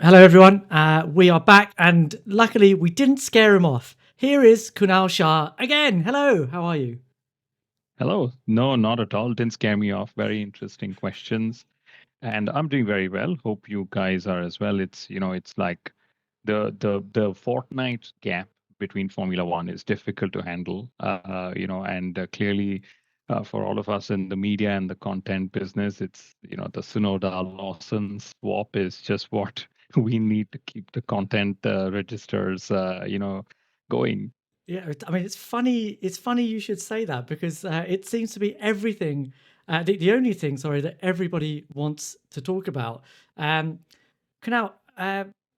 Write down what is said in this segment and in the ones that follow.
Hello, everyone. We are back, and luckily we didn't scare him off. Here is Kunal Shah again. Hello, how are you? Hello. No, not at all. Didn't scare me off. Very interesting questions. And I'm doing very well. Hope you guys are as well. It's like the fortnight gap between Formula One is difficult to handle. And clearly for all of us in the media and the content business, the Sunoda Lawson swap is just what we need to keep the content registers, going. Yeah, I mean, it's funny. It's funny you should say that because it seems to be everything. The only thing, sorry, that everybody wants to talk about. Um, Kunal,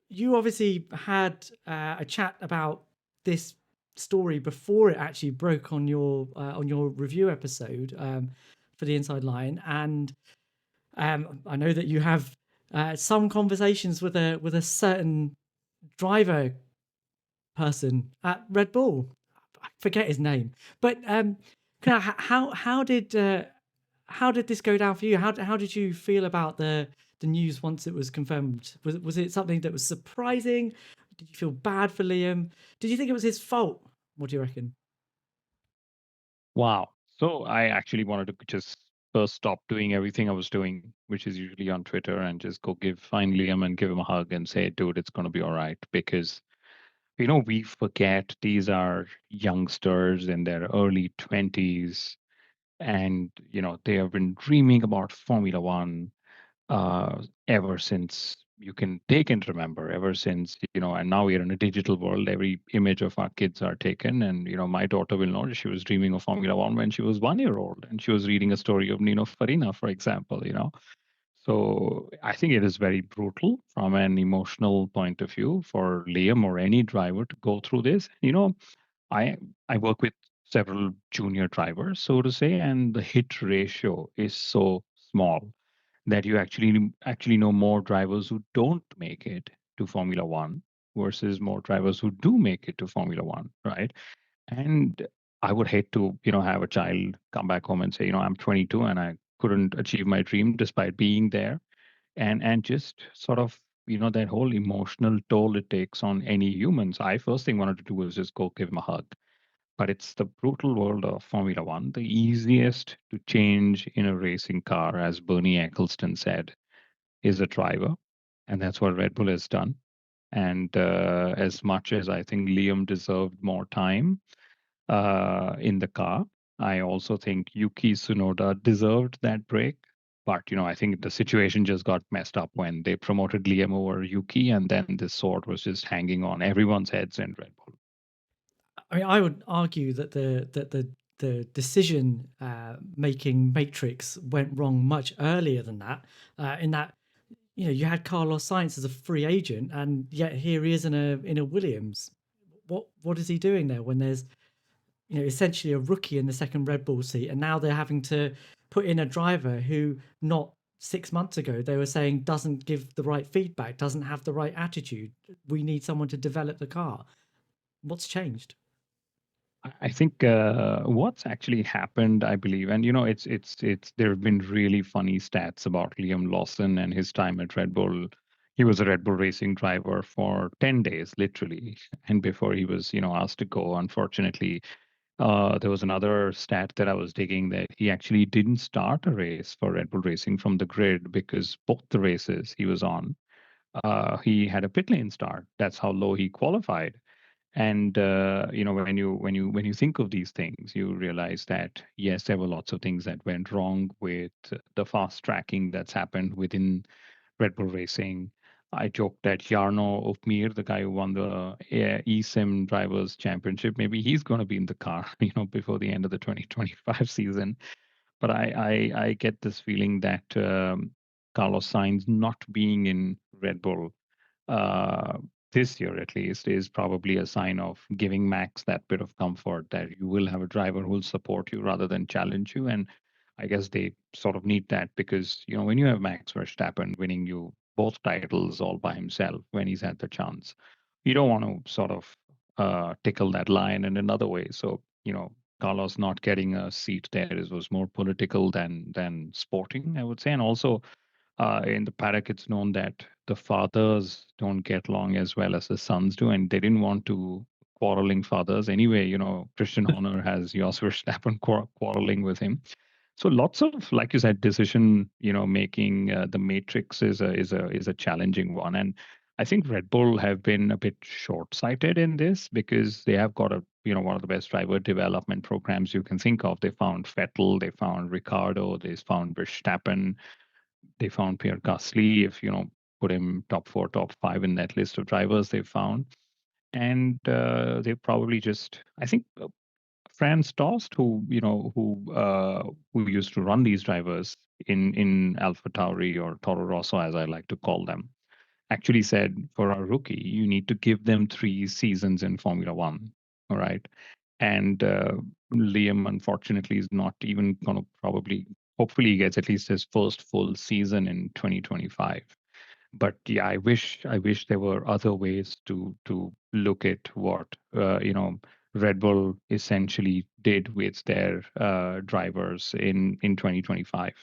you obviously had a chat about this story before it actually broke on your review episode for the Inside Line, and I know that you have some conversations with a certain driver person at Red Bull. I forget his name, but how did this go down for you? How did you feel about the news once it was confirmed? Was it something that was surprising? Did you feel bad for Liam? Did you think it was his fault? What do you reckon? Wow. So I actually wanted to just first stop doing everything I was doing, which is usually on Twitter, and just go find Liam and give him a hug and say, dude, it's going to be all right. Because, we forget these are youngsters in their early 20s, and, they have been dreaming about Formula One ever since they can remember, ever since, and now we are in a digital world. Every image of our kids are taken, and my daughter will know she was dreaming of Formula One when she was 1 year old, and she was reading a story of Nino Farina, for example. So I think it is very brutal from an emotional point of view for Liam or any driver to go through this. I I work with several junior drivers, so to say, and the hit ratio is so small that you actually know more drivers who don't make it to Formula One versus more drivers who do make it to Formula One, right? And I would hate to, have a child come back home and say, I'm 22 and I couldn't achieve my dream despite being there, and just sort of, that whole emotional toll it takes on any humans. I first thing wanted to do was just go give him a hug. But it's the brutal world of Formula One. The easiest to change in a racing car, as Bernie Eccleston said, is a driver. And that's what Red Bull has done. And as much as I think Liam deserved more time in the car, I also think Yuki Tsunoda deserved that break. But, I think the situation just got messed up when they promoted Liam over Yuki, and then this sword was just hanging on everyone's heads in Red Bull. I mean, I would argue that the decision making matrix went wrong much earlier than that. In that, you had Carlos Sainz as a free agent, and yet here he is in a Williams. What is he doing there when there's essentially a rookie in the second Red Bull seat, and now they're having to put in a driver who not 6 months ago they were saying doesn't give the right feedback, doesn't have the right attitude. We need someone to develop the car. What's changed? I think what's actually happened, I believe, and it's there have been really funny stats about Liam Lawson and his time at Red Bull. He was a Red Bull racing driver for 10 days, literally, and before he was, asked to go. Unfortunately, there was another stat that I was digging that he actually didn't start a race for Red Bull Racing from the grid because both the races he was on, he had a pit lane start. That's how low he qualified. And when you think of these things, you realize that yes, there were lots of things that went wrong with the fast tracking that's happened within Red Bull Racing. I joked that Jarno Opmeer, the guy who won the eSIM Drivers Championship, maybe he's going to be in the car, before the end of the 2025 season. But I get this feeling that Carlos Sainz not being in Red Bull uh, this year at least is probably a sign of giving Max that bit of comfort that you will have a driver who will support you rather than challenge you. And I guess they sort of need that because, when you have Max Verstappen winning you both titles all by himself when he's had the chance, you don't want to sort of tickle that line in another way. So, Carlos not getting a seat there was more political than sporting, I would say. And also, In the paddock, it's known that the fathers don't get along as well as the sons do, and they didn't want to quarreling fathers. Anyway, Christian Horner has Jos Verstappen quarreling with him. So lots of, like you said, decision, making. The matrix is a challenging one, and I think Red Bull have been a bit short-sighted in this because they have got one of the best driver development programs you can think of. They found Vettel, they found Ricardo, they found Verstappen, they found Pierre Gasly. If put him top 4, top 5 in that list of drivers they found, and they probably just, I think, Franz Tost, who used to run these drivers in Alpha Tauri or Toro Rosso, as I like to call them, actually said, for our rookie, you need to give them 3 seasons in Formula One. All right. And Liam, unfortunately, is not even going to hopefully, he gets at least his first full season in 2025. But yeah, I wish there were other ways to look at what Red Bull essentially did with their drivers in 2025.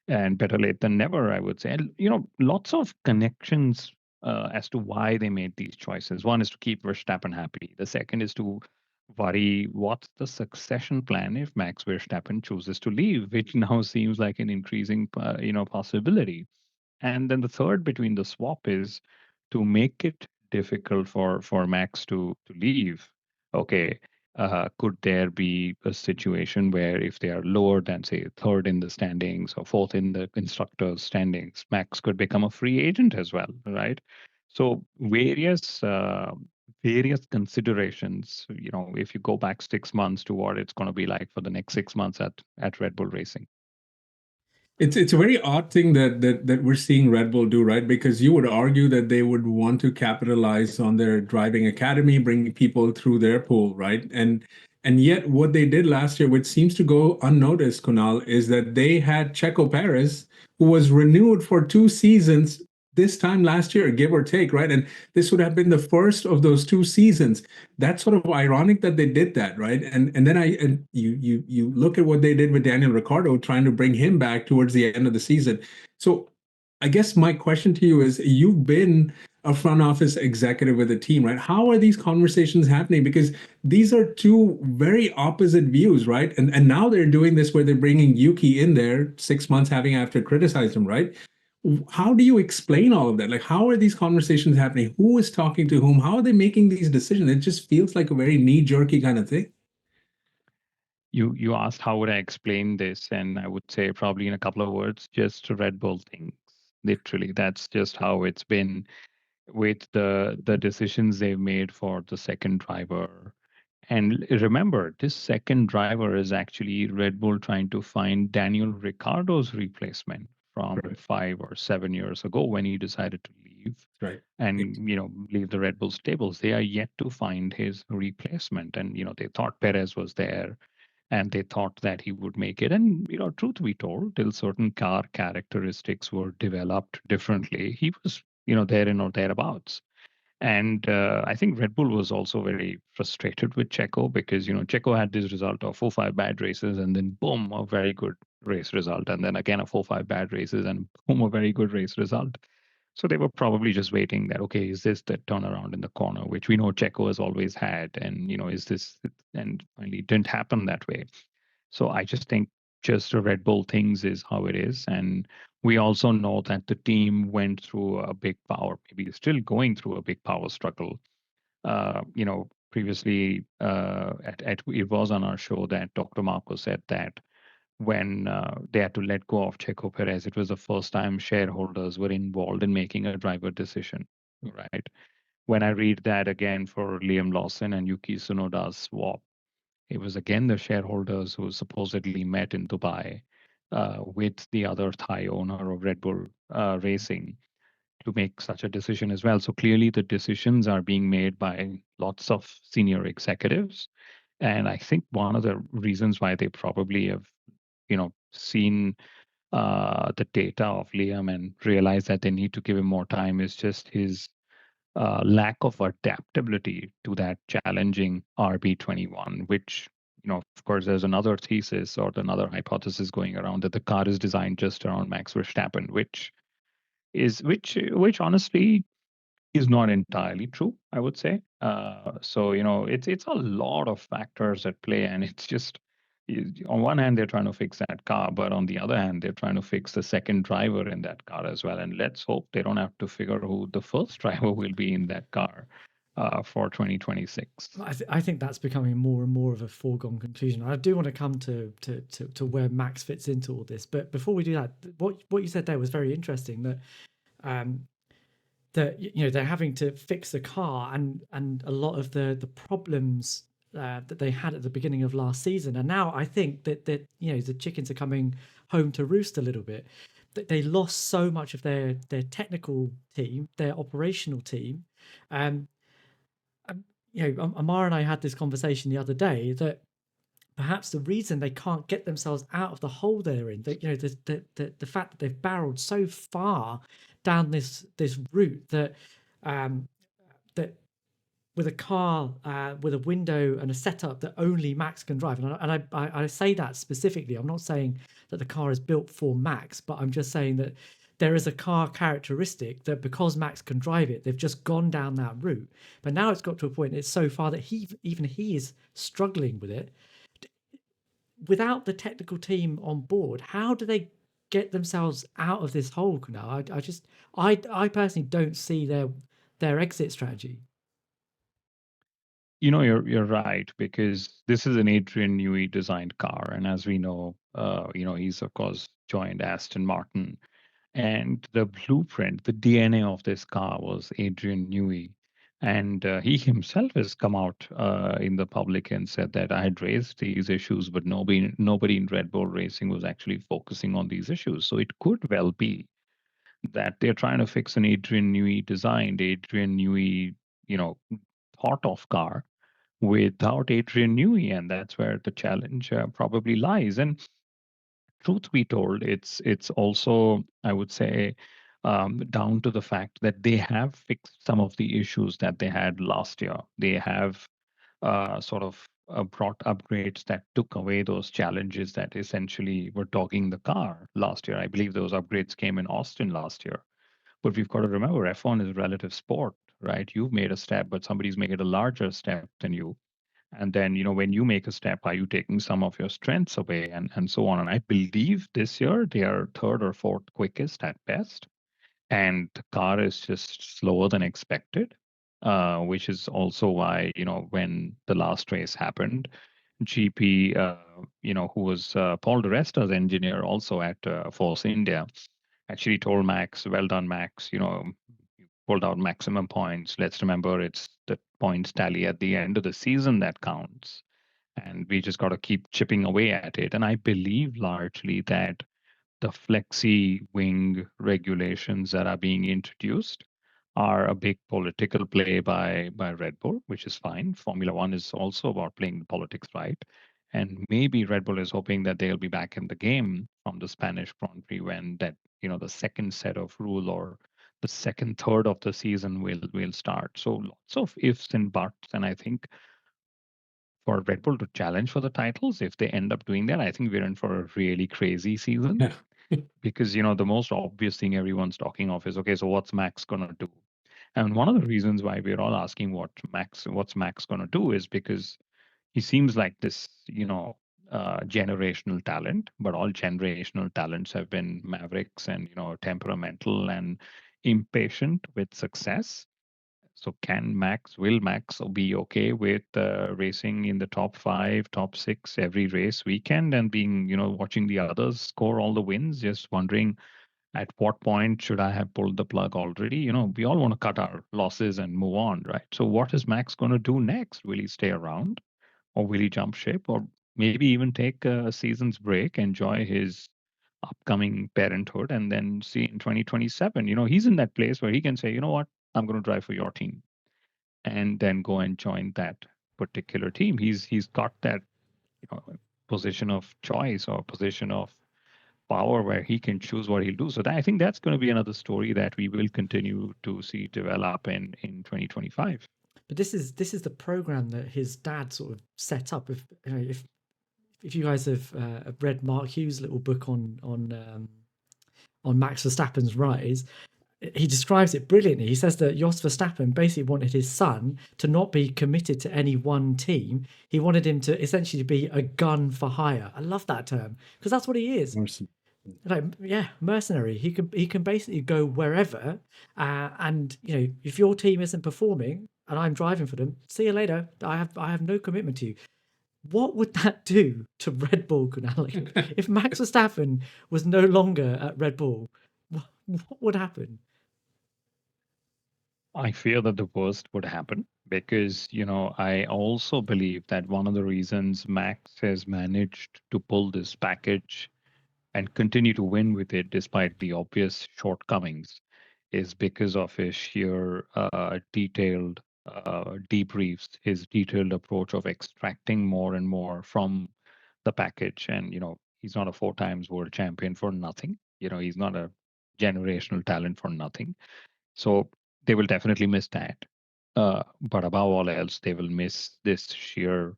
And better late than never, I would say. And lots of connections as to why they made these choices. One is to keep Verstappen happy. The second is to worry what's the succession plan if Max Verstappen chooses to leave, which now seems like an increasing possibility. And then the third between the swap is to make it difficult for Max to leave. Okay, could there be a situation where if they are lower than, say, third in the standings or fourth in the constructors standings, Max could become a free agent as well, right? So various considerations. If you go back 6 months to what it's going to be like for the next 6 months at Red Bull Racing. It's a very odd thing that we're seeing Red Bull do, right? Because you would argue that they would want to capitalize on their driving academy, bringing people through their pool, right? And yet what they did last year, which seems to go unnoticed, Kunal, is that they had Checo Perez, who was renewed for 2 seasons this time last year, give or take, right? And this would have been the first of those 2 seasons. That's sort of ironic that they did that, right? And then you look at what they did with Daniel Ricciardo, trying to bring him back towards the end of the season. So I guess my question to you is, you've been a front office executive with a team, right? How are these conversations happening? Because these are two very opposite views, right? And now they're doing this where they're bringing Yuki in there 6 months having after criticized him, right? How do you explain all of that? Like, how are these conversations happening? Who is talking to whom? How are they making these decisions? It just feels like a very knee-jerky kind of thing. You asked how would I explain this, and I would say probably in a couple of words, just Red Bull things. Literally, that's just how it's been with the decisions they've made for the second driver. And remember, this second driver is actually Red Bull trying to find Daniel Ricciardo's replacement from Right. 5 or 7 years ago when he decided to leave Right. and leave the Red Bull stables. They are yet to find his replacement, and they thought Perez was there, and they thought that he would make it. And truth be told, till certain car characteristics were developed differently, he was there in or thereabouts. And I think Red Bull was also very frustrated with Checo because Checo had this result of 4-5 bad races, and then boom, a very good race result, and then again a 4-5 bad races, and boom, a very good race result. So they were probably just waiting that, okay, is this the turnaround in the corner, which we know Checo has always had, and is this? And finally, it didn't happen that way. So I just think just a Red Bull things is how it is. And we also know that the team went through a big power, maybe still going through a big power struggle. Previously, it was on our show that Dr. Marco said that when they had to let go of Checo Perez, it was the first time shareholders were involved in making a driver decision, right? When I read that again for Liam Lawson and Yuki Tsunoda's swap, it was again the shareholders who supposedly met in Dubai with the other Thai owner of Red Bull Racing to make such a decision as well. So clearly, the decisions are being made by lots of senior executives. And I think one of the reasons why they probably have, seen the data of Liam and realized that they need to give him more time is just his lack of adaptability to that challenging RB21, which, of course, there's another thesis or another hypothesis going around that the car is designed just around Max Verstappen, which is which honestly is not entirely true, I would say. So it's a lot of factors at play, and it's just on one hand they're trying to fix that car, but on the other hand they're trying to fix the second driver in that car as well. And let's hope they don't have to figure who the first driver will be in that car for 2026. I think that's becoming more and more of a foregone conclusion. I do want to come to where Max fits into all this, but before we do that, what you said there was very interesting. That that they're having to fix the car, and a lot of the problems that they had at the beginning of last season, and now I think that the chickens are coming home to roost a little bit. That they lost so much of their technical team, their operational team. Ammar and I had this conversation the other day that perhaps the reason they can't get themselves out of the hole they're in, that the fact that they've barreled so far down this route that that with a car with a window and a setup that only Max can drive, and I say that specifically. I'm not saying that the car is built for Max, but I'm just saying that there is a car characteristic that because Max can drive it, they've just gone down that route. But now it's got to a point, it's so far that even he is struggling with it. Without the technical team on board, how do they get themselves out of this hole now? I personally don't see their exit strategy. You're right, because this is an Adrian Newey designed car, and as we know, he's of course joined Aston Martin, and the blueprint, the DNA of this car was Adrian Newey. And he himself has come out in the public and said that I had raised these issues, but nobody in Red Bull Racing was actually focusing on these issues. So it could well be that they're trying to fix an Adrian Newey designed, Adrian Newey, thought of car without Adrian Newey, and that's where the challenge probably lies. And truth be told, it's also, I would say, down to the fact that they have fixed some of the issues that they had last year. They have sort of brought upgrades that took away those challenges that essentially were dogging the car last year. I believe those upgrades came in Austin last year. But we've got to remember, F1 is a relative sport, right? You've made a step, but somebody's made a larger step than you. And then, when you make a step, are you taking some of your strengths away, and so on? And I believe this year they are third or fourth quickest at best. And the car is just slower than expected, which is also why, when the last race happened, GP, who was Paul di Resta's engineer also at Force India, actually told Max, well done, Max, you pulled out maximum points. Let's remember it's the points tally at the end of the season that counts. And we just got to keep chipping away at it. And I believe largely that the flexi wing regulations that are being introduced are a big political play by Red Bull, which is fine. Formula One is also about playing the politics right. And maybe Red Bull is hoping that they'll be back in the game from the Spanish Grand Prix when that, the second set of rule or the second third of the season will start. So lots of ifs and buts. And I think for Red Bull to challenge for the titles, if they end up doing that, I think we're in for a really crazy season. Yeah. Because the most obvious thing everyone's talking of is, okay, so what's Max gonna do? And one of the reasons why we're all asking what's Max gonna do is because he seems like this, generational talent, but all generational talents have been mavericks and temperamental and impatient with success. So will Max be okay with racing in the top 5, top 6 every race weekend and being, watching the others score all the wins, just wondering at what point should I have pulled the plug already? We all want to cut our losses and move on, right? So what is Max going to do next? Will he stay around or will he jump ship or maybe even take a season's break, enjoy his upcoming parenthood, and then see in 2027? He's in that place where he can say, you know what, I'm going to drive for your team, and then go and join that particular team. He's got that position of choice or position of power where he can choose what he'll do. So I think that's going to be another story that we will continue to see develop in 2025. But this is the program that his dad sort of set up. If you guys have read Mark Hughes' little book on Max Verstappen's rise, he describes it brilliantly. He says that Jos Verstappen basically wanted his son to not be committed to any one team. He wanted him to essentially be a gun for hire. I love that term because that's what he is. Mercy. Like, yeah, mercenary. He can basically go wherever, and if your team isn't performing and I'm driving for them, see you later. I have no commitment to you. What would that do to Red Bull, Kunal? Like, if Max Verstappen was no longer at Red Bull, what would happen? I fear that the worst would happen because, I also believe that one of the reasons Max has managed to pull this package and continue to win with it despite the obvious shortcomings is because of his sheer detailed debriefs, his detailed approach of extracting more and more from the package. And, he's not a 4 times world champion for nothing. He's not a generational talent for nothing. So they will definitely miss that. But above all else, they will miss this sheer,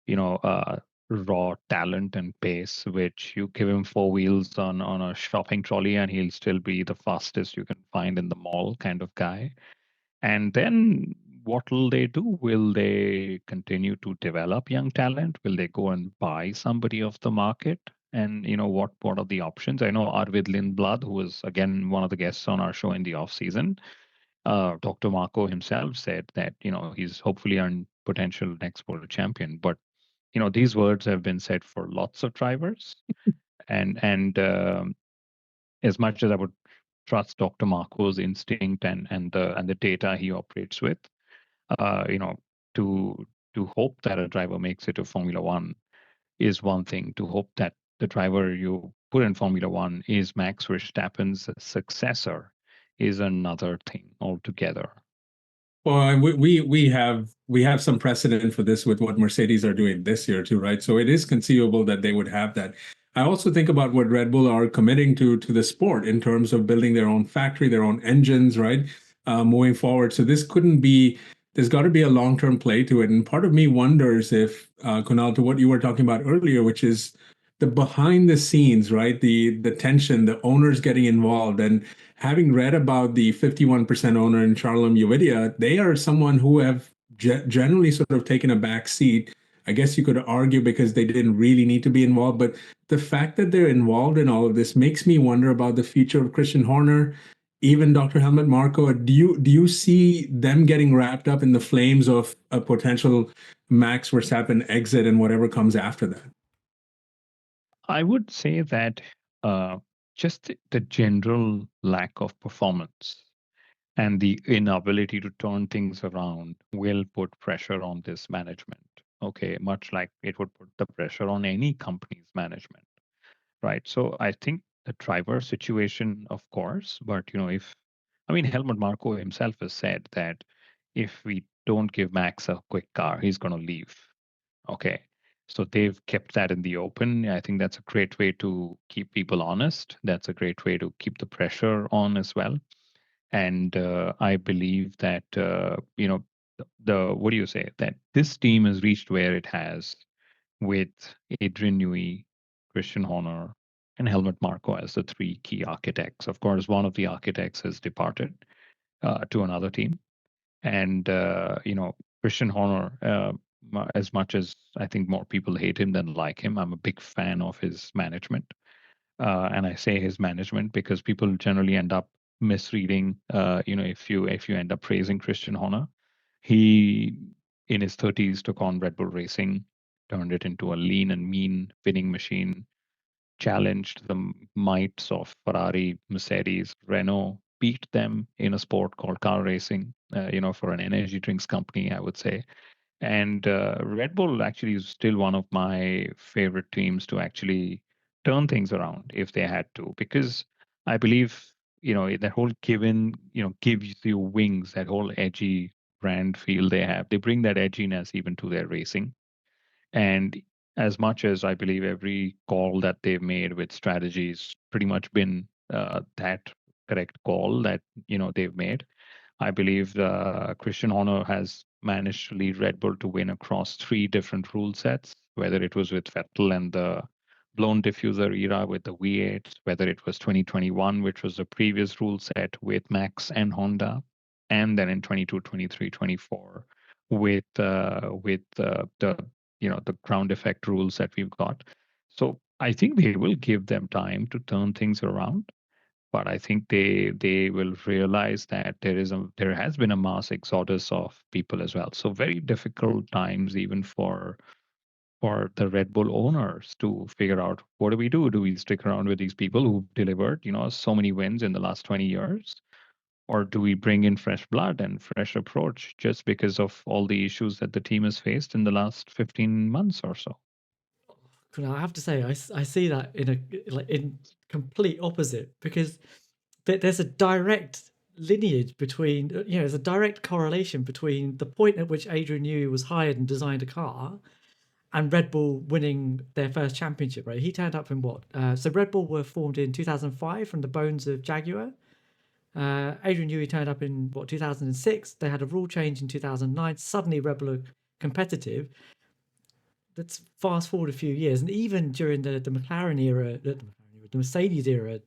you know, uh, raw talent and pace, which you give him 4 wheels on a shopping trolley and he'll still be the fastest you can find in the mall kind of guy. And then what will they do? Will they continue to develop young talent? Will they go and buy somebody off the market? And what are the options? I know Arvid Lindblad, who was again one of the guests on our show in the off season, Dr. Marco himself said that he's hopefully earned potential next world champion. But these words have been said for lots of drivers, and as much as I would trust Dr. Marco's instinct and the data he operates with, uh, you know, to to hope that a driver makes it to Formula One is one thing. To hope that the driver you put in Formula One is Max Verstappen's successor is another thing altogether. Well, we have some precedent for this with what Mercedes are doing this year too, right? So it is conceivable that they would have that. I also think about what Red Bull are committing to the sport in terms of building their own factory, their own engines, right? Moving forward. So this couldn't be. There's got to be a long-term play to it. And part of me wonders if, Kunal, to what you were talking about earlier, which is the behind the scenes, right? The tension, the owners getting involved, and having read about the 51% owner in Charlam Uvidia, they are someone who have generally sort of taken a back seat. I guess you could argue because they didn't really need to be involved, but the fact that they're involved in all of this makes me wonder about the future of Christian Horner, even Dr. Helmut Marko. Do you see them getting wrapped up in the flames of a potential Max Verstappen exit and whatever comes after that? I would say that uh, just the general lack of performance and the inability to turn things around will put pressure on this management. Okay, much like it would put the pressure on any company's management, right? So I think the driver situation, of course, but if I mean Helmut Marko himself has said that if we don't give Max a quick car, he's going to leave. Okay. So they've kept that in the open. I think that's a great way to keep people honest. That's a great way to keep the pressure on as well. And I believe that the what do you say, that this team has reached where it has with Adrian Newey, Christian Horner, and Helmut Marko as the 3 key architects. Of course, one of the architects has departed to another team, and Christian Horner, as much as I think more people hate him than like him, I'm a big fan of his management. And I say his management because people generally end up misreading. If you end up praising Christian Horner, he in his 30s took on Red Bull Racing, turned it into a lean and mean winning machine, challenged the mights of Ferrari, Mercedes, Renault, beat them in a sport called car racing, for an energy drinks company, I would say. And Red Bull actually is still one of my favorite teams to actually turn things around if they had to, because I believe, that whole gives you wings, that whole edgy brand feel they have. They bring that edginess even to their racing. And as much as I believe every call that they've made with strategies pretty much been that correct call that they've made, I believe Christian Horner has managed to lead Red Bull to win across 3 different rule sets, whether it was with Vettel and the blown diffuser era with the V8, whether it was 2021, which was the previous rule set with Max and Honda, and then in 22, 23, 24 with the the ground effect rules that we've got. So I think they will give them time to turn things around, but I think they will realize that there has been a mass exodus of people as well. So very difficult times even for the Red Bull owners to figure out, what do we do? Do we stick around with these people who've delivered, so many wins in the last 20 years? Or do we bring in fresh blood and fresh approach just because of all the issues that the team has faced in the last 15 months or so? I have to say, I see that in complete opposite, because there's a direct lineage between, there's a direct correlation between the point at which Adrian Newey was hired and designed a car and Red Bull winning their first championship, right? He turned up in what? So Red Bull were formed in 2005 from the bones of Jaguar. Adrian Newey turned up in what, 2006. They had a rule change in 2009. Suddenly Red Bull are competitive. Let's fast forward a few years, and even during the McLaren era, the Mercedes era,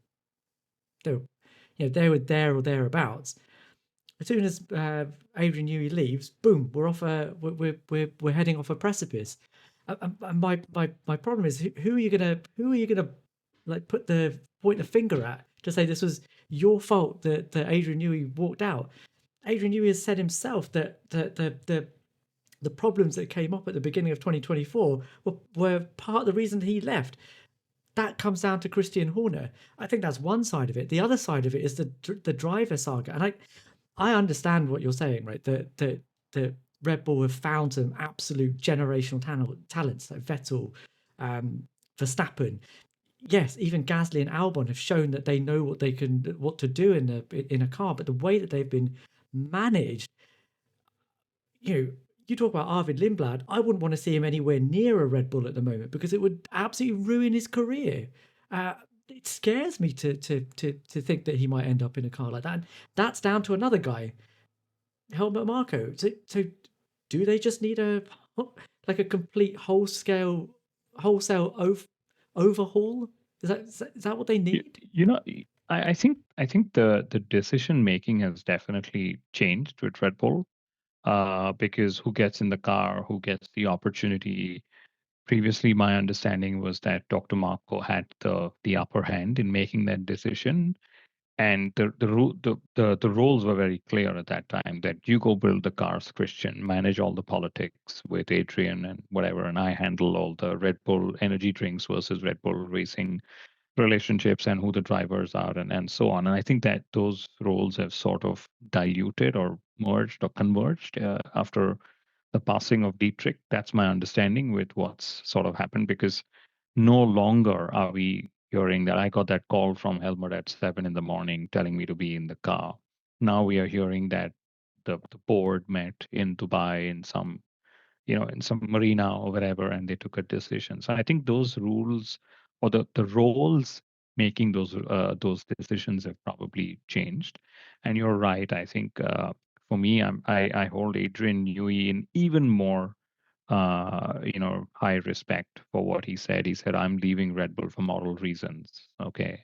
they were there or thereabouts. As soon as Adrian Newey leaves, boom, we're heading off a precipice. And my problem is, who are you gonna like point the finger at to say this was your fault that Adrian Newey walked out? Adrian Newey has said himself that the problems that came up at the beginning of 2024 were part of the reason he left. That comes down to Christian Horner. I think that's one side of it. The other side of it is the driver saga. And I understand what you're saying, right? The Red Bull have found some absolute generational talents like Vettel, Verstappen. Yes, even Gasly and Albon have shown that they know what to do in a car. But the way that they've been managed, you talk about Arvid Lindblad. I wouldn't want to see him anywhere near a Red Bull at the moment, because it would absolutely ruin his career. It scares me to think that he might end up in a car like that. And that's down to another guy, Helmut Marko. So do they just need a complete wholesale overhaul? Is that what they need? I think the decision making has definitely changed with Red Bull, because who gets in the car, who gets the opportunity. Previously, my understanding was that Dr. Marco had the upper hand in making that decision, and the roles were very clear at that time, that you go build the cars, Christian, manage all the politics with Adrian and whatever, and I handle all the Red Bull energy drinks versus Red Bull racing relationships and who the drivers are, and so on. And I think that those roles have sort of diluted or merged or converged after the passing of Dietrich. That's my understanding with what's sort of happened, because no longer are we hearing that I got that call from Helmut at 7 in the morning telling me to be in the car. Now we are hearing that the board met in Dubai in some in some marina or whatever, and they took a decision. So I think those rules, or the roles making those decisions, have probably changed. And you're right. I think for me, I hold Adrian Newey in even more high respect for what he said. He said, "I'm leaving Red Bull for moral reasons." Okay,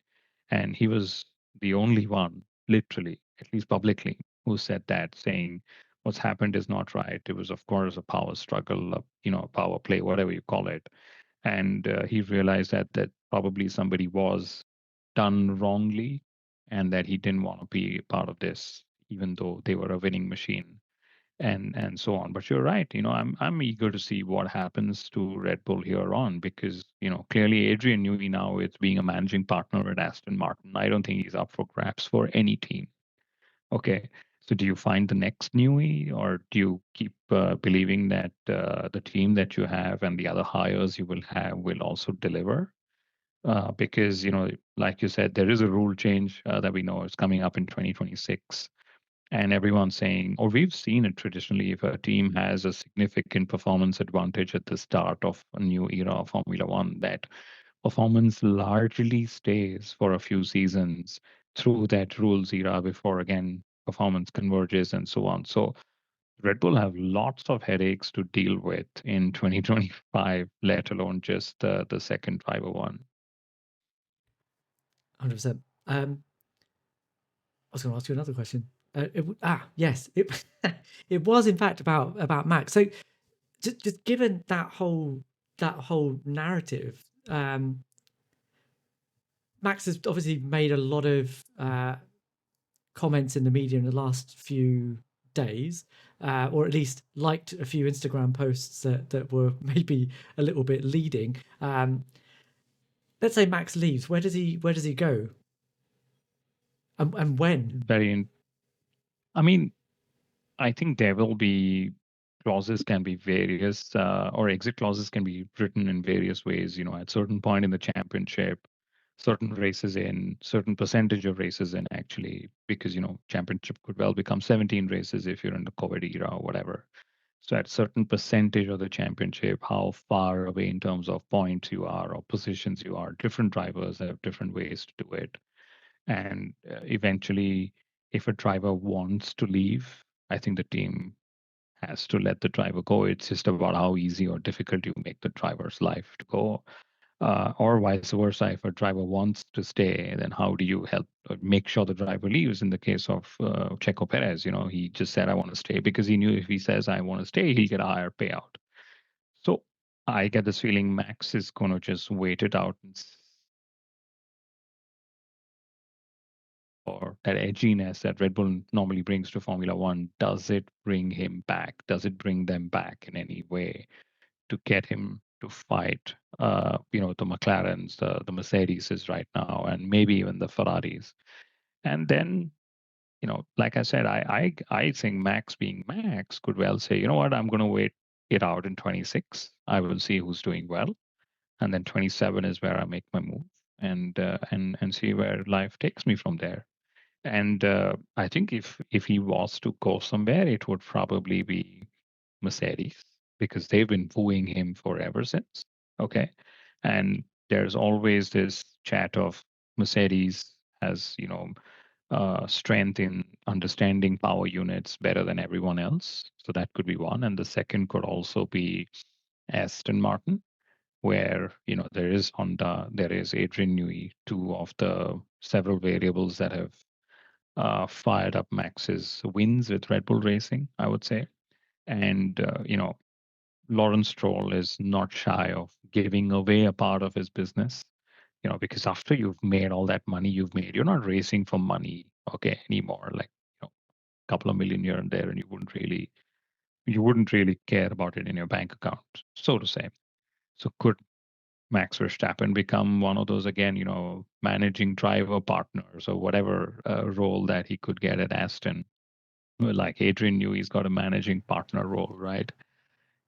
and he was the only one, literally, at least publicly, who said that, saying what's happened is not right. It was, of course, a power struggle, a power play, whatever you call it. And he realized that probably somebody was done wrongly, and that he didn't want to be part of this, even though they were a winning machine, and so on. But you're right. I'm eager to see what happens to Red Bull here on, because clearly Adrian Newey now is being a managing partner at Aston Martin. I don't think he's up for grabs for any team. Okay. So do you find the next Newey, or do you keep believing that the team that you have and the other hires you will have will also deliver? Because, like you said, there is a rule change that we know is coming up in 2026. And everyone's saying, or we've seen it traditionally, if a team has a significant performance advantage at the start of a new era of Formula One, that performance largely stays for a few seasons through that rules era before again performance converges and so on. So Red Bull have lots of headaches to deal with in 2025, let alone just the second 501. 100%. I was going to ask you another question. Yes, it it was in fact about Max. So just given that whole narrative, Max has obviously made a lot of comments in the media in the last few days, or at least liked a few Instagram posts that were maybe a little bit leading. Let's say Max leaves. Where does he go? And when? I mean, I think there will be clauses can be various, or exit clauses can be written in various ways. At certain point in the championship, certain races in, certain percentage of races in, actually, because championship could well become 17 races if you're in the COVID era or whatever. So at certain percentage of the championship, how far away in terms of points you are or positions you are, different drivers have different ways to do it. And eventually, if a driver wants to leave, I think the team has to let the driver go. It's just about how easy or difficult you make the driver's life to go. Or vice versa, if a driver wants to stay, then how do you help make sure the driver leaves? In the case of Checo Perez, he just said, I want to stay, because he knew if he says, I want to stay, he'll get a higher payout. So I get this feeling Max is going to just wait it out or that edginess that Red Bull normally brings to Formula One. Does it bring him back? Does it bring them back in any way to get him to fight, the McLarens, the Mercedes right now, and maybe even the Ferraris? And then, like I said, I think Max being Max could well say, you know what, I'm going to wait it out in 26. I will see who's doing well. And then 27 is where I make my move and see where life takes me from there. And I think if he was to go somewhere, it would probably be Mercedes, because they've been wooing him forever since. Okay. And there's always this chat of Mercedes has, strength in understanding power units better than everyone else. So that could be one. And the second could also be Aston Martin, where, there is Honda, there is Adrian Newey, two of the several variables that have fired up Max's wins with Red Bull Racing, I would say. And, Lawrence Stroll is not shy of giving away a part of his business, because after you've made all that money you've made, you're not racing for money, okay, anymore. Like, a couple of million here and there, and you wouldn't really care about it in your bank account, so to say. So could Max Verstappen become one of those again, managing driver partners or whatever role that he could get at Aston? Like Adrian Newey's got a managing partner role, right?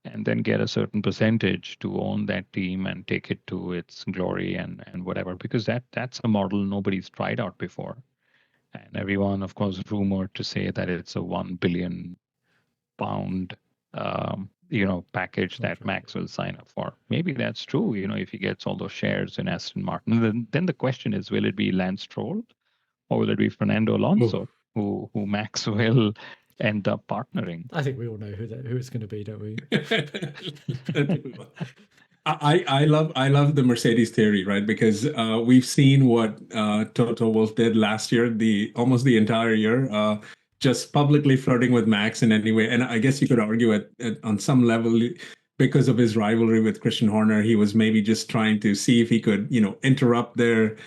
And then get a certain percentage to own that team and take it to its glory and whatever, because that's a model nobody's tried out before. And everyone, of course, rumored to say that it's a £1 billion package that Max will sign up for. Maybe that's true, if he gets all those shares in Aston Martin. Then the question is, will it be Lance Stroll or will it be Fernando Alonso who Max will end up partnering? I think we all know who it's going to be, don't we? I love the Mercedes theory, right? Because we've seen what Toto Wolff did last year, almost the entire year, just publicly flirting with Max in any way. And I guess you could argue on some level, because of his rivalry with Christian Horner, he was maybe just trying to see if he could, interrupt their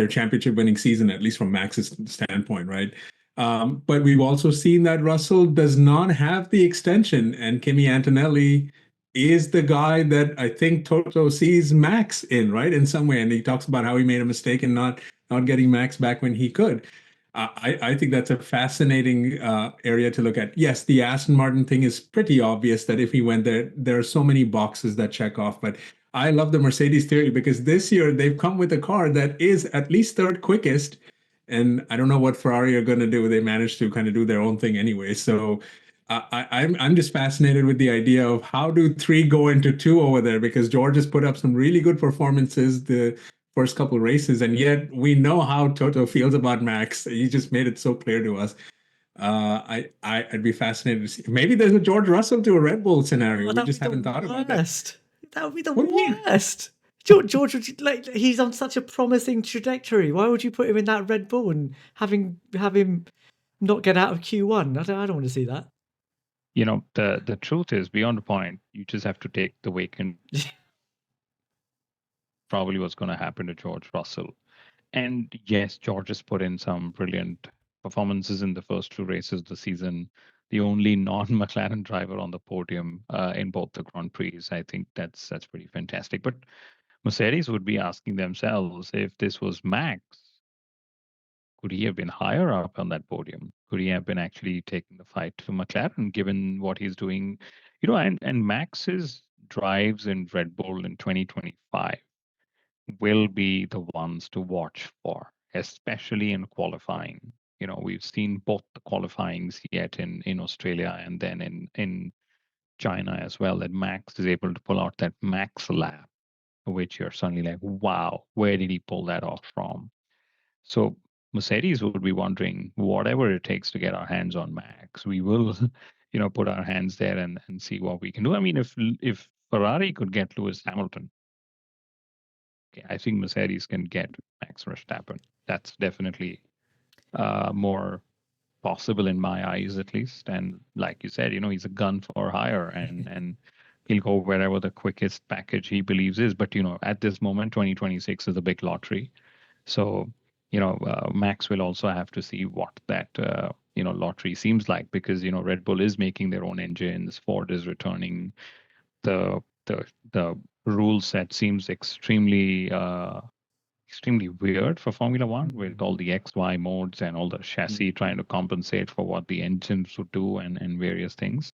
championship winning season, at least from Max's standpoint, right? But we've also seen that Russell does not have the extension, and Kimi Antonelli is the guy that I think Toto sees Max in, right? In some way. And he talks about how he made a mistake in not getting Max back when he could. I think that's a fascinating area to look at. Yes, the Aston Martin thing is pretty obvious that if he went there are so many boxes that check off. But I love the Mercedes theory because this year they've come with a car that is at least third quickest. And I don't know what Ferrari are going to do. They managed to kind of do their own thing anyway. So I'm just fascinated with the idea of how do three go into two over there, because George has put up some really good performances the first couple of races, and yet we know how Toto feels about Max. He just made it so clear to us. I'd be fascinated to see. Maybe there's a George Russell to a Red Bull scenario. Oh, We that would just be the haven't thought about that. worst. That would be the What do you mean? worst. George, like, he's on such a promising trajectory. Why would you put him in that Red Bull and have him not get out of Q1? I don't want to see that. You know, the truth is, beyond the point, you just have to take the vacant. Probably what's going to happen to George Russell. And yes, George has put in some brilliant performances in the first two races of the season. The only non-McLaren driver on the podium in both the Grand Prix. I think that's pretty fantastic. But Mercedes would be asking themselves, if this was Max, could he have been higher up on that podium? Could he have been actually taking the fight to McLaren, given what he's doing? You know, and Max's drives in Red Bull in 2025 will be the ones to watch for, especially in qualifying. You know, we've seen both the qualifyings yet in Australia and then in China as well, that Max is able to pull out that Max lap, which you're suddenly like, wow, where did he pull that off from? So Mercedes would be wondering, whatever it takes to get our hands on Max, we will, you know, put our hands there and see what we can do. I mean, if Ferrari could get Lewis Hamilton, I think Mercedes can get Max Verstappen. That's definitely more possible in my eyes, at least. And like you said, you know, he's a gun for hire, and he'll go wherever the quickest package he believes is. But you know, at this moment, 2026 is a big lottery. So you know, Max will also have to see what that you know, lottery seems like, because you know, Red Bull is making their own engines, Ford is returning. The rule set seems extremely weird for Formula One, with all the XY modes and all the chassis trying to compensate for what the engines would do, and various things.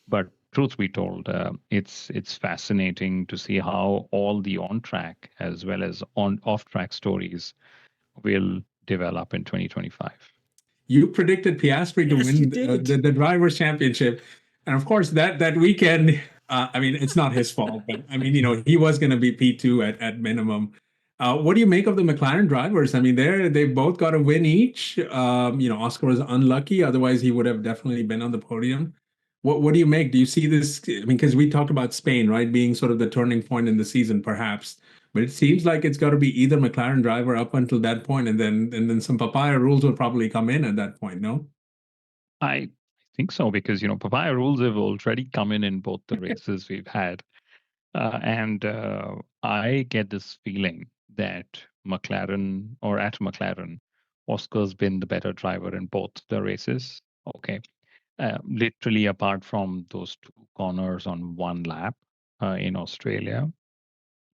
But truth be told, it's fascinating to see how all the on-track as well as off-track stories will develop in 2025. You predicted Piastri to Yes, you win did. the drivers' championship, and of course that weekend. I mean, it's not his fault, but I mean, you know, he was going to be P2 at minimum. What do you make of the McLaren drivers? I mean, they've both got a win each. You know, Oscar was unlucky; otherwise, he would have definitely been on the podium. What do you make? Do you see this? I mean, because we talked about Spain, right, being sort of the turning point in the season, perhaps. But it seems like it's got to be either McLaren driver up until that point, and then some papaya rules will probably come in at that point. No. I think so, because you know, papaya rules have already come in both the races we've had, and I get this feeling that at McLaren, Oscar's been the better driver in both the races. Okay, literally apart from those two corners on one lap in Australia,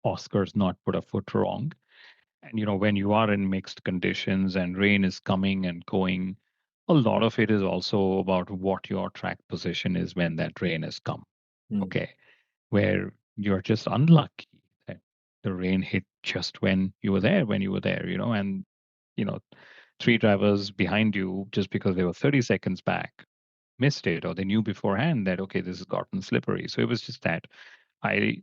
Oscar's not put a foot wrong. And you know, when you are in mixed conditions and rain is coming and going, a lot of it is also about what your track position is when that rain has come. Okay, where you're just unlucky that the rain hit just when you were there, you know, and you know, three drivers behind you, just because they were 30 seconds back, missed it, or they knew beforehand that okay, this has gotten slippery. So it was just that.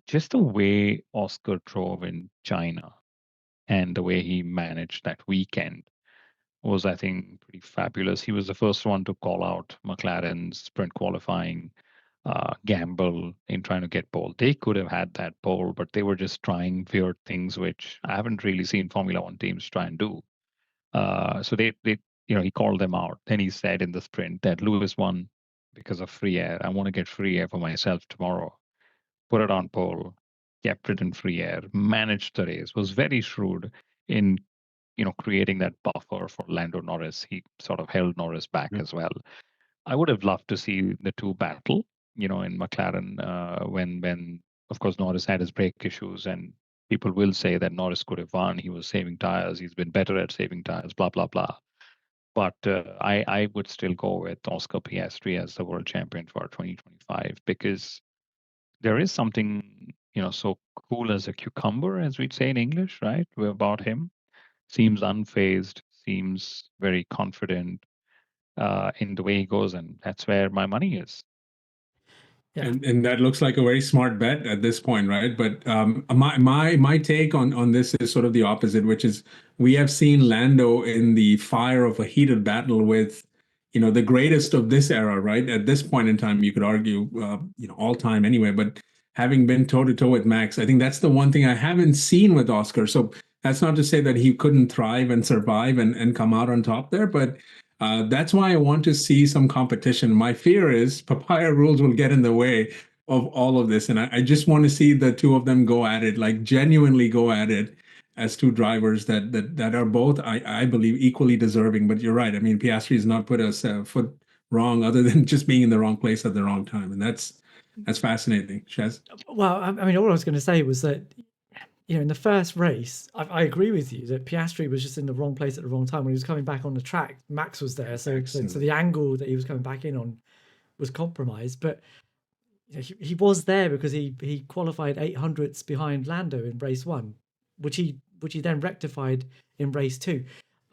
Just the way Oscar drove in China and the way he managed that weekend was, I think, pretty fabulous. He was the first one to call out McLaren's sprint qualifying gamble in trying to get pole. They could have had that pole, but they were just trying weird things, which I haven't really seen Formula One teams try and do. So they, you know, he called them out. Then he said in the sprint that Lewis won because of free air. I want to get free air for myself tomorrow. Put it on pole, kept it in free air, managed the race, was very shrewd in, you know, creating that buffer for Lando Norris. He sort of held Norris back as well. I would have loved to see the two battle, you know, in McLaren when of course Norris had his brake issues, and people will say that Norris could have won. He was saving tires. He's been better at saving tires. Blah blah blah. But I would still go with Oscar Piastri as the world champion for 2025, because there is something, you know, so cool as a cucumber, as we'd say in English, right? About him. Seems unfazed, seems very confident in the way he goes, and that's where my money is. Yeah. And that looks like a very smart bet at this point, right? But my take on this is sort of the opposite, which is we have seen Lando in the fire of a heated battle with, the greatest of this era, right? At this point in time, you could argue, all time anyway. But having been toe to toe with Max, I think that's the one thing I haven't seen with Oscar. So that's not to say that he couldn't thrive and survive and come out on top there, but that's why I want to see some competition. My fear is papaya rules will get in the way of all of this, and I just want to see the two of them go at it, like genuinely go at it as two drivers that are both, I believe, equally deserving. But you're right. I mean, Piastri has not put us foot wrong, other than just being in the wrong place at the wrong time, and that's fascinating. Shez? Well, I mean, all I was going to say was that, in the first race, I agree with you that Piastri was just in the wrong place at the wrong time. When he was coming back on the track, Max was there, so the angle that he was coming back in on was compromised. But he was there because he qualified 800ths behind Lando in race one, which he then rectified in race two.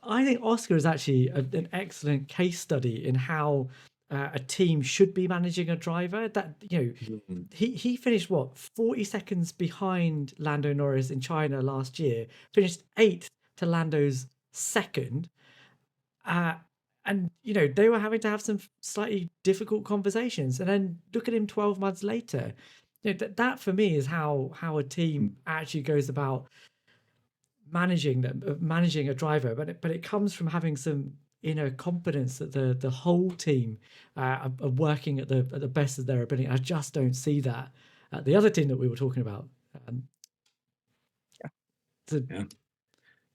I think Oscar is actually an excellent case study in how a team should be managing a driver. That he finished 40 seconds behind Lando Norris in China last year, finished 8th to Lando's 2nd. And they were having to have some slightly difficult conversations, and then look at him 12 months later. That for me is how a team actually goes about managing a driver, but it comes from having some inner confidence that the whole team are working at the best of their ability. I just don't see that. The other team that we were talking about.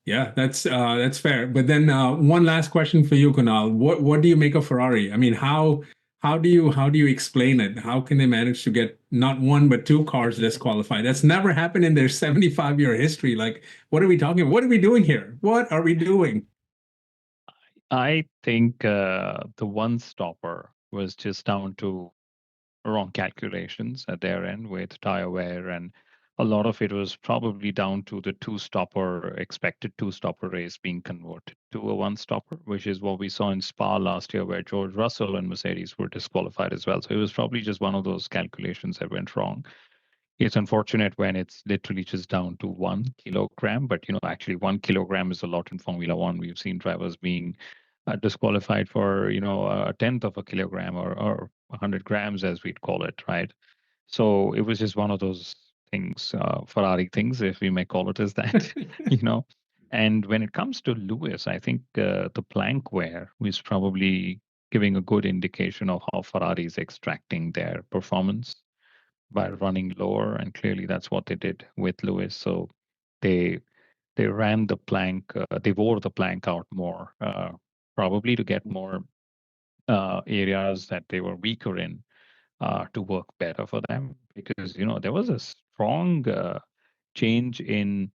Yeah, that's fair. But then one last question for you, Kunal. What do you make of Ferrari? I mean, how do you explain it? How can they manage to get not one but two cars disqualified? That's never happened in their 75-year history. Like, what are we talking about? What are we doing here? What are we doing? I think the one stopper was just down to wrong calculations at their end with tire wear, and a lot of it was probably down to the expected two stopper race being converted to a one stopper, which is what we saw in Spa last year, where George Russell and Mercedes were disqualified as well. So it was probably just one of those calculations that went wrong. It's unfortunate when it's literally just down to 1 kilogram, but actually 1 kilogram is a lot in Formula One. We've seen drivers being disqualified for a tenth of a kilogram or 100 grams, as we'd call it, right? So it was just one of those things, Ferrari things, if we may call it as that, And when it comes to Lewis, I think the plank wear is probably giving a good indication of how Ferrari is extracting their performance by running lower, and clearly that's what they did with Lewis. So they ran the plank, they wore the plank out more, probably to get more areas that they were weaker in to work better for them, because there was a strong change in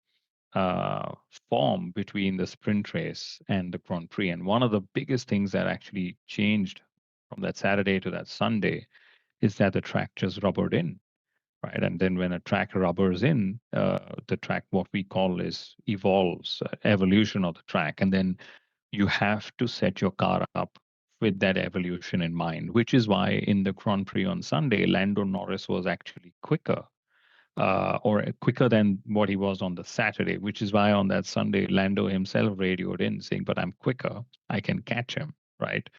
form between the sprint race and the Grand Prix, and one of the biggest things that actually changed from that Saturday to that Sunday is that the track just rubbered in. Right. And then when a track rubbers in, the track, what we call is evolves, evolution of the track. And then you have to set your car up with that evolution in mind, which is why in the Grand Prix on Sunday, Lando Norris was actually quicker or quicker than what he was on the Saturday, which is why on that Sunday, Lando himself radioed in saying, but I'm quicker, I can catch him, right?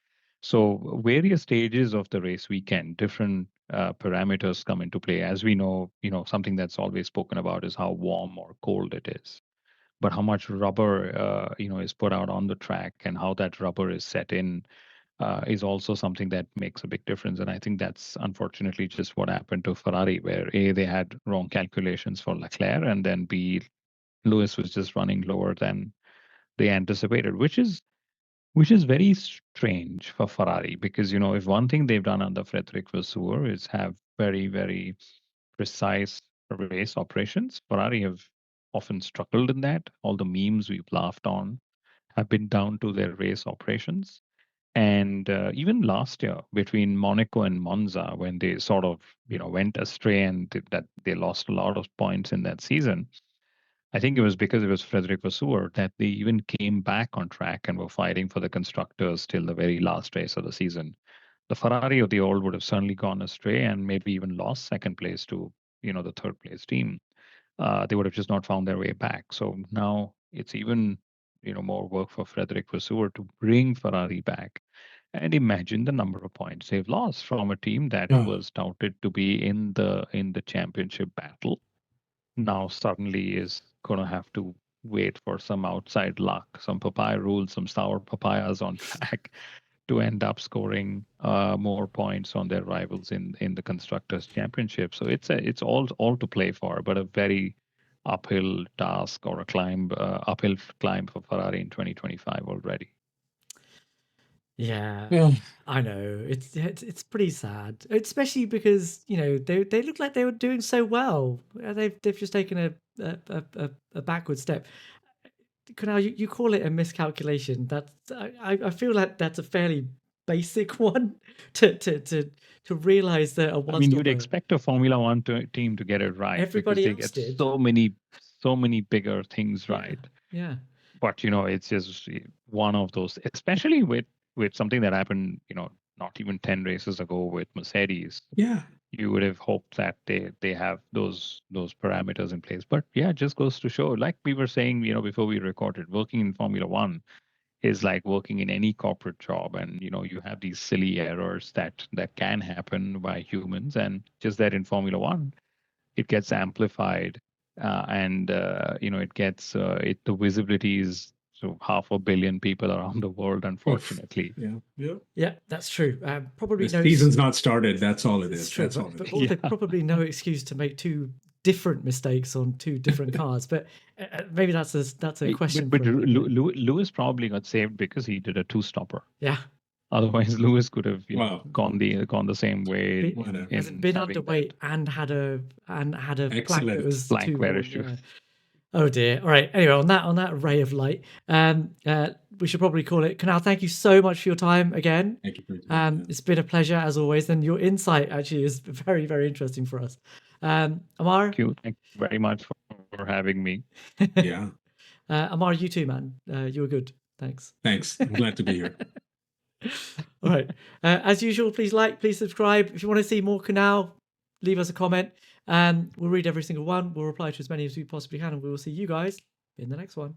So various stages of the race weekend, different parameters come into play. As we know, something that's always spoken about is how warm or cold it is, but how much rubber, is put out on the track and how that rubber is set in is also something that makes a big difference. And I think that's unfortunately just what happened to Ferrari, where A, they had wrong calculations for Leclerc, and then B, Lewis was just running lower than they anticipated, which is very strange for Ferrari, because if one thing they've done under Frederick Vasseur is have very, very precise race operations, Ferrari have often struggled in that. All the memes we've laughed on have been down to their race operations. And even last year between Monaco and Monza, when they sort of went astray and that they lost a lot of points in that season, I think it was because it was Frederick Vasseur that they even came back on track and were fighting for the constructors till the very last race of the season. The Ferrari of the old would have certainly gone astray and maybe even lost second place to the third place team. They would have just not found their way back. So now it's even more work for Frederick Vasseur to bring Ferrari back. And imagine the number of points they've lost from a team that Oh, was touted to be in the championship battle. Now suddenly is going to have to wait for some outside luck, some papaya rules, some sour papayas on track to end up scoring more points on their rivals in the constructors championship. So it's all to play for, but a very uphill task or a uphill climb for Ferrari in 2025 already. Yeah, yeah. I know. It's pretty sad, especially because they look like they were doing so well. They've just taken a backward step. Kunal, you call it a miscalculation. I feel like that's a fairly basic one to realize that a I one mean, you'd stopper. expect a Formula One team to get it right because Everybody they else get did. so many bigger things right. Yeah. But it's just one of those, especially with something that happened, not even 10 races ago with Mercedes. Yeah. You would have hoped that they have those parameters in place. But yeah, it just goes to show, like we were saying, before we recorded, working in Formula One is like working in any corporate job, and you have these silly errors that can happen by humans, and just that in Formula One it gets amplified, and it gets the visibility is so 500 million people around the world, unfortunately. Yeah, that's true. Probably The no. season's not started. That's all it It's is. true, That's all it but is. also probably no excuse to make two different mistakes on two different cars. But maybe that's a question But for another day. Lewis probably got saved because he did a two-stopper. Yeah, Otherwise, Lewis could have Wow. gone the same way. hasn't been underweight and had a flag that Excellent. was Blank too very long. true. Yeah. Oh dear. All right. Anyway, on that ray of light, we should probably call it. Kunal, thank you so much for your time again. Thank you for your time. It's been a pleasure as always, and your insight actually is very, very interesting for us. Ammar, Thank you very much for having me. Yeah. Ammar, you too, man. You were good. Thanks. Thanks. I'm glad to be here. All right. As usual, please like, please subscribe. If you want to see more Kunal, leave us a comment. We'll read every single one. We'll reply to as many as we possibly can, and we will see you guys in the next one.